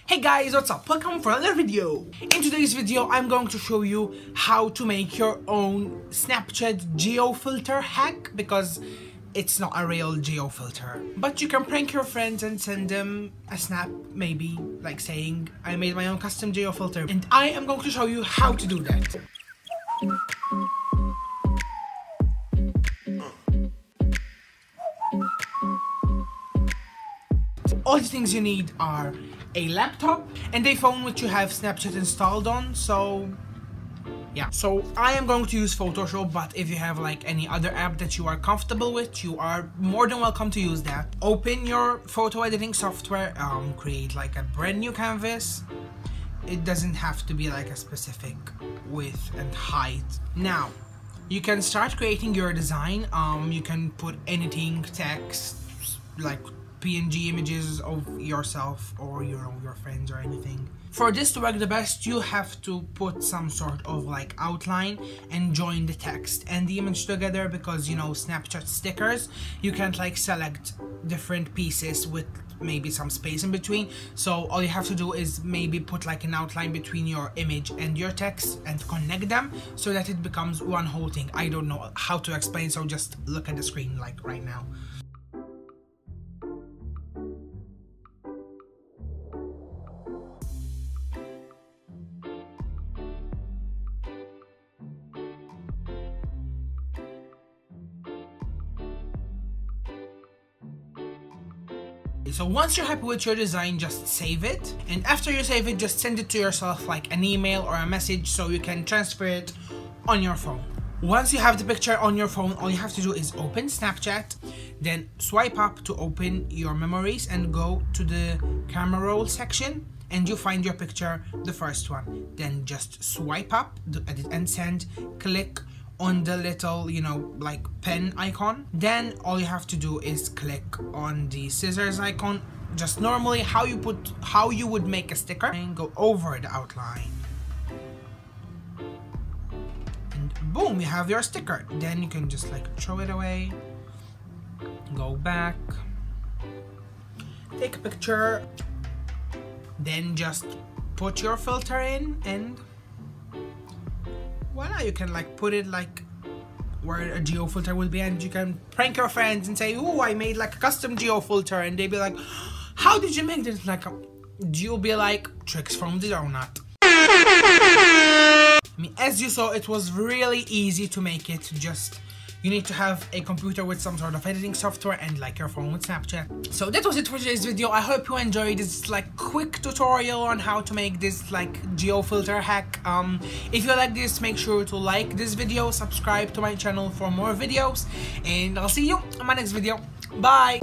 Hey guys, what's up? Welcome for another video. In today's video, I'm going to show you how to make your own Snapchat GeoFilter hack, because it's not a real GeoFilter. But you can prank your friends and send them a snap, maybe like saying, I made my own custom GeoFilter. And I am going to show you how to do that. All the things you need are a laptop and a phone which you have Snapchat installed on, so yeah. So I am going to use Photoshop, but if you have like any other app that you are comfortable with, you are more than welcome to use that. Open your photo editing software, create like a brand new canvas. It doesn't have to be like a specific width and height. Now, you can start creating your design. You can put anything, text, like PNG images of yourself or your friends or anything. For this to work the best, you have to put some sort of like outline and join the text and the image together, because you know Snapchat stickers, you can't like select different pieces with maybe some space in between. So all you have to do is maybe put like an outline between your image and your text and connect them so that it becomes one whole thing. I don't know how to explain, so just look at the screen like right now. So once you're happy with your design, just save it, and after you save it, just send it to yourself like an email or a message so you can transfer it on your phone. Once you have the picture on your phone, all you have to do is open Snapchat, then swipe up to open your memories and go to the camera roll section, and you find your picture, the first one. Then just swipe up, do edit and send, click on the little, you know, like pen icon. Then all you have to do is click on the scissors icon, just normally how you would make a sticker, and go over the outline. And boom, you have your sticker. Then you can just like throw it away, go back, take a picture, then just put your filter in, and voila, you can like put it like where a GeoFilter will be, and you can prank your friends and say, oh, I made like a custom GeoFilter, and they'll be like, how did you make this? Like, you'll be like, tricks from DDonut. I mean, as you saw, it was really easy to make it. Just you need to have a computer with some sort of editing software and like your phone with Snapchat. So that was it for today's video. I hope you enjoyed this like quick tutorial on how to make this like GeoFilter hack. If you like this, make sure to like this video, subscribe to my channel for more videos, and I'll see you in my next video. Bye!